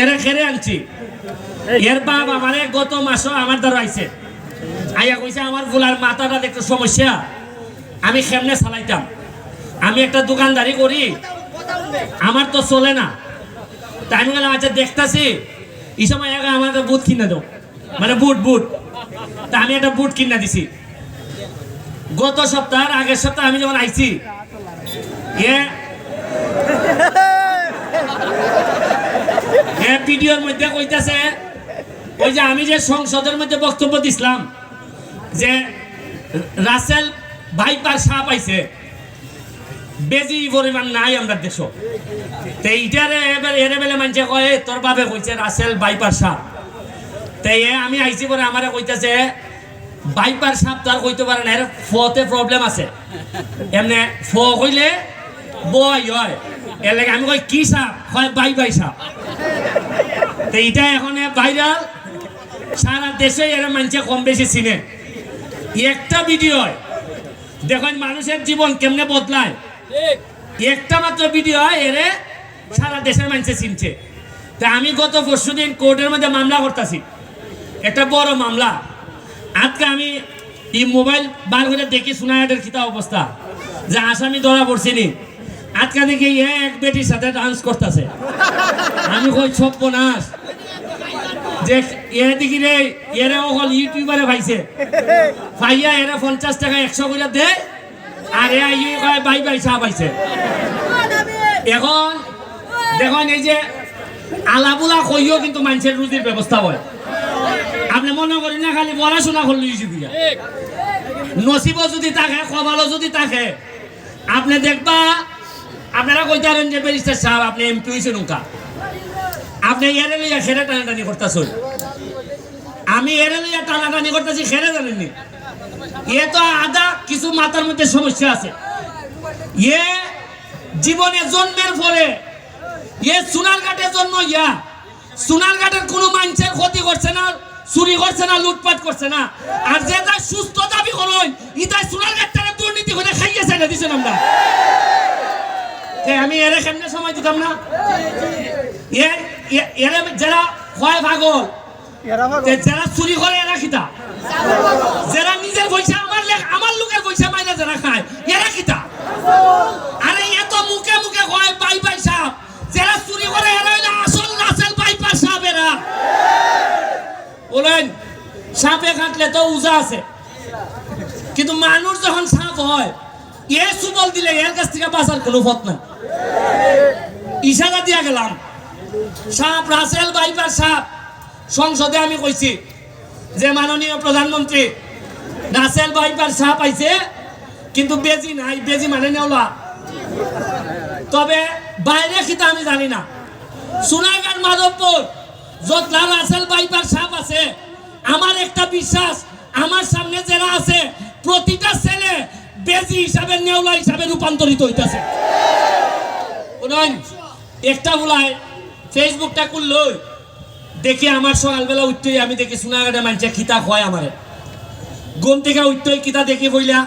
এরে খেরে আনছি। এর বাপ আমারে গত মাসও আমার দ্বারা আইছে, আইয়া কইছে আমার ফুলার মাথাটা একটু সমস্যা, আমি কেমনে চালাইতাম, আমি একটা দোকানদারি করি, আমার তো চলে না। তাই আমি গেলাম আচ্ছা দেখতেছি, এই সময় আমার একটা বুট কিনে দাও, মানে বুট। তা আমি একটা বুট কিনে দিছি। গত সপ্তাহের আগের সপ্তাহে আমি যখন আইছি, ভিডিওর মধ্যে কইতাছে ওই যে আমি যে সংসদের মধ্যে বক্তব্য দিছিলাম যে রাসেল ভাইপার সাপ আইছে, বেজি পরিমাণ নাই আমরা দেশ। তো এইটারে এবার এরে বেলে মানুষে কয় তোর বাবে কইছে রাসেল ভাইপার সাপ। তাই আমি আইছি পরে আমারে কইতাছে ভাইপার সাপ তো আর কইতে পারে না, এর ফতে প্রবলেম আছে, এমনি ফ কইলে বই হয়, এর লাগে আমি কই কি সাপ, হয় ভাই সাপ। তো এইটা এখন ভাইরাল, সারা দেশে এরা মানুষে কম বেশি চিনে। একটা ভিডিও দেখুন মানুষের জীবন কেমনে বদলায়, একটা মাত্র ভিডিও এরে সারা দেশের মানুষে চিনছে। তা আমি গত পরশুদিন কোর্টের মধ্যে মামলা করতেছি, একটা বড় মামলা। আজকে আমি এই মোবাইল বার করে দেখি সোনাহাটের খিতা অবস্থা যে আসামি ধরা পড়ছিনি। আজকে দেখি এক বেটির সাথে ডান্স করতেছে। আমি কই সর্বনাশ, যে এর দিকে রে এরা অকল ইউটিউবারে পাইছে, পাইয়া এরা 50 টাকা 100 করে দে, আর ভাই সাপ পাইছে। এখন দেখুন এই যে আলাবুলা কইও কিন্তু মানুষের রুজির ব্যবস্থা হয়। আপনি মনে করেন না খালি পড়াশোনা করলে নসিবও যদি থাকে, কপালও যদি থাকে, আপনি দেখবা আপনারা কইতে পারেন যে ব্যারিস্টার সাহেব আপনি এমপি হয়েছেন নৌকা, আপনি এরে লইয়া খেরে টানাটানি করতেছেন, আমি এরে লইয়া টানাটানি করতেছি, খেরে জানেননি। এ তো আদা কিছু মাথার মধ্যে সমস্যা আছে। এ জীবনে জন্মের পরে সোনারঘাটে জন্ম, সোনারঘাটের কোনো মানুষের ক্ষতি করছে না, চুরি করছে না, লুটপাট করছে না। আর যে তাই সুস্থ দাবি করুন, ইতাই সোনারঘাটটারে দুর্নীতি করে খাইয়েছে না দিছেন আমরা। আমি এরে কেমনে সময় দিতাম না? এরা যারা হয় পাগল, যারা চুরি করে এরা খিতা, যারা নিজের পয়সা আমার লোকের পয়সা মাইনা যারা খায় এরা খিতা। আরে এত মুখে মুখে হয় ভাই সাপ, যারা চুরি করে এরা হইলো আসল রাসেল ভাইপার সাপ। এরা বলেন সাপে কাটলে তো উজা আছে, কিন্তু মানুষ যখন সাপ হয় এ সুবল দিলে এর কাছ থেকে বাঁচার কোনো পথ না। ইশারা দিয়া গেলাম সাপ রাসেল ভাইপার সাপ। সংসদে আমি কইছি যে মাননীয় প্রধানমন্ত্রী রাসেল ভাইপার সাপ আইছে, কিন্তু বেজি নাই, বেজি মানে নেওলা। তবে বাইরে খিতা আমি জানি না। সোনারঘাট মাধবপুর যতলা রাসেল ভাইপার সাপ আছে, আমার একটা বিশ্বাস, আমার সামনে যারা আছে প্রতিটা ছেলে বেজি হিসাবে নেওলা হিসাবে রূপান্তরিত হইতাছে। একটা বলায় ফেসবুকটা করলো দেখি, আমার সকালবেলা উঠতেই আমি দেখি সোনারঘাটে মানুষের খিতা খোয়ায়, আমারে ঘুম থেকে উঠতেই কিতা দেখি বইলা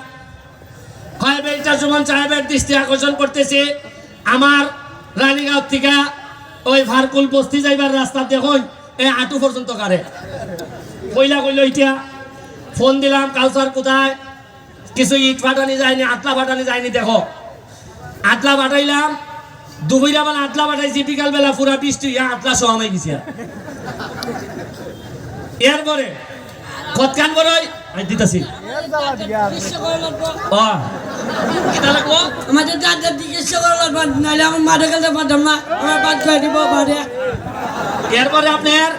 হয় বেলটা সুমন সাহেবের দৃষ্টি আকর্ষণ করতেছে। আমার রানীগাঁও থেকে ওই ভারকুল বস্তি যাইবার রাস্তা দেখুন এই আটু পর্যন্ত কারে কইলা কইলো। ইটা ফোন দিলাম কালচার কোথায়, কিছু ইট ফাটানি যায়নি, আটলা ফাটানি যায়নি। দেখো আটলা ফাটাইলাম, দুপুরা বেলা আটলা ফাটাইছি, বিকাল বেলা পুরা বৃষ্টি আটলা সহামাই গেছি। এরপরে কতখান বড় দিতেছি আমাদের দাদার চিকিৎসা করা লাগবে, নাহলে আমার মাঠে গেলে পারতাম না, আমার বাদ করে দিব বাড়ে। এরপরে আপনার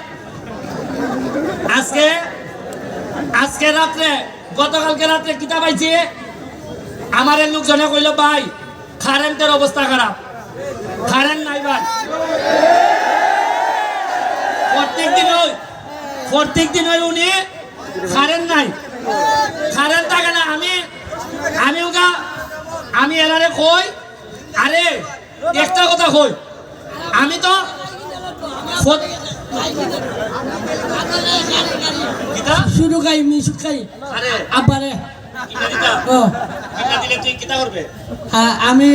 আজকে রাত্রে, গতকালকে রাত্রে কিতা পাইছি, আমার লোকজনে কইল ভাই কারেন্টের অবস্থা খারাপ, কারেন্ট নাই ভাই। প্রত্যেক দিন ওই উনি কারেন্ট নাই, কারেন্ট থাকে না। আমি এনারে কই, আরে একটা কথা কই, আমি তো শুরু খাই মিশু খাই আবারে আমি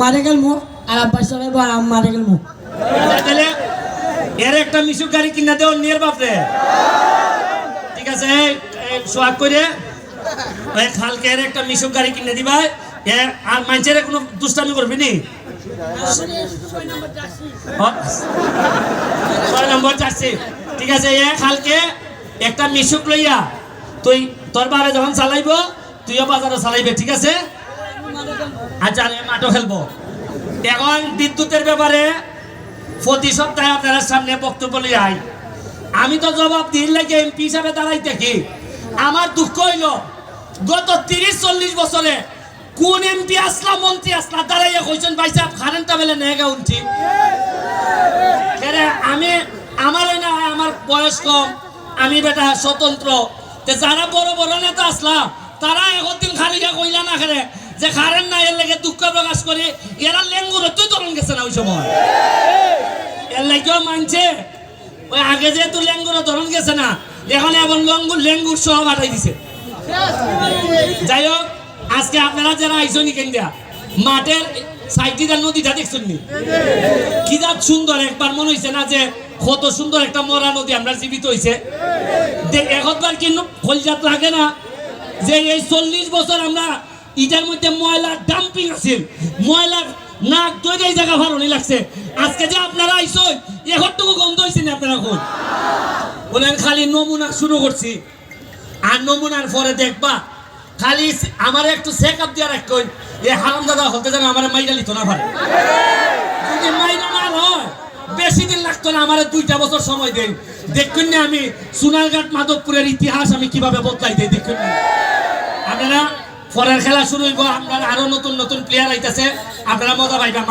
মারে গেলমু, আর আব্বাস সাহেব আর আমি মারে গেলমু। এর একটা মিশুক গাড়ি কিনা দেও নিয়ে বাপরে ঠিক আছে সোয়াগ করে ওই খালকে এর একটা মিশুক গাড়ি কিনে দিবা আর মানুষের কোনো দুষ্টামি করবি নি 6 নম্বর চাচ্ছি ঠিক আছে এ খালকে একটা মিশুক লইয়া তুই তোর বারে যখন চালাইব তুইও বাজারে চালাইবে ঠিক আছে আচ্ছা আমি মাঠও খেলবো এখন বিদ্যুতের ব্যাপারে প্রতি সপ্তাহে আপনারা সামনে বক্তব্য লিয়ে আই আমি তো জবাব দিন লাগে এমপি হিসাবে দাঁড়াই দেখি আমার দুঃখ হইল গত 30-40 বছরে কোন এমপি আসলা মন্ত্রী আসলা দাঁড়াইয়া কইছেন ভাই সাহেব কারেন্টটা বেলে নেগা উঠছি আমি আমার না আমার বয়স কম আমি বেটা স্বতন্ত্র যারা বড় বড় নেতা আসলা তারা একদিন খালিকা কইলা না খেলে যে কারেন্ট না এর লাগে দুঃখ প্রকাশ করে এরা লেঙ্গুর তুই তরুণ গেছে না ওই সময় এর লাগেও মানছে ওই আগে যেহেতু লেঙ্গুর ধরন গেছে না এখন এমন লেঙ্গুর সহ পাঠাই দিছে যাই হোক আজকে আপনারা যারা আইসনি কেন্দ্রা মাঠের সাইডটা নদীটা দেখছেন নি কি যা সুন্দর একবার মনে হয়েছে না যে কত সুন্দর একটা মরা নদী আমরা জীবিত হয়েছে একবার কিন্তু ফলজাত লাগে না যে এই 40 বছর আমরা ইটার মধ্যে ময়লা ডাম্পিং আছে ময়লার নাক দইরে এই জায়গা ভালো লাগছে আজকে যে আপনারা আইসই এখনটুকু গন্ধ হয়েছে না আপনারা এখন বলেন খালি নমুনা শুরু করছি আর নমুনার পরে দেখবা খালি আমার একটু চেক আপ দিয়ে রাখুন এই হারাম দাদা হতে যেন আমার মাইরা লিত না পারে যদি মাইরা না হয় বেশি দিন লাগতো না আমার 2টা বছর সময় দেন দেখুন না আমি সোনারঘাট মাধবপুরের ইতিহাস আমি কিভাবে বদলাই দেই দেখুন না আপনারা পরের খেলা শুরু হইব আমরা আরো নতুন নতুন প্লেয়ার আইতাছে আপনারা মজা পাইবা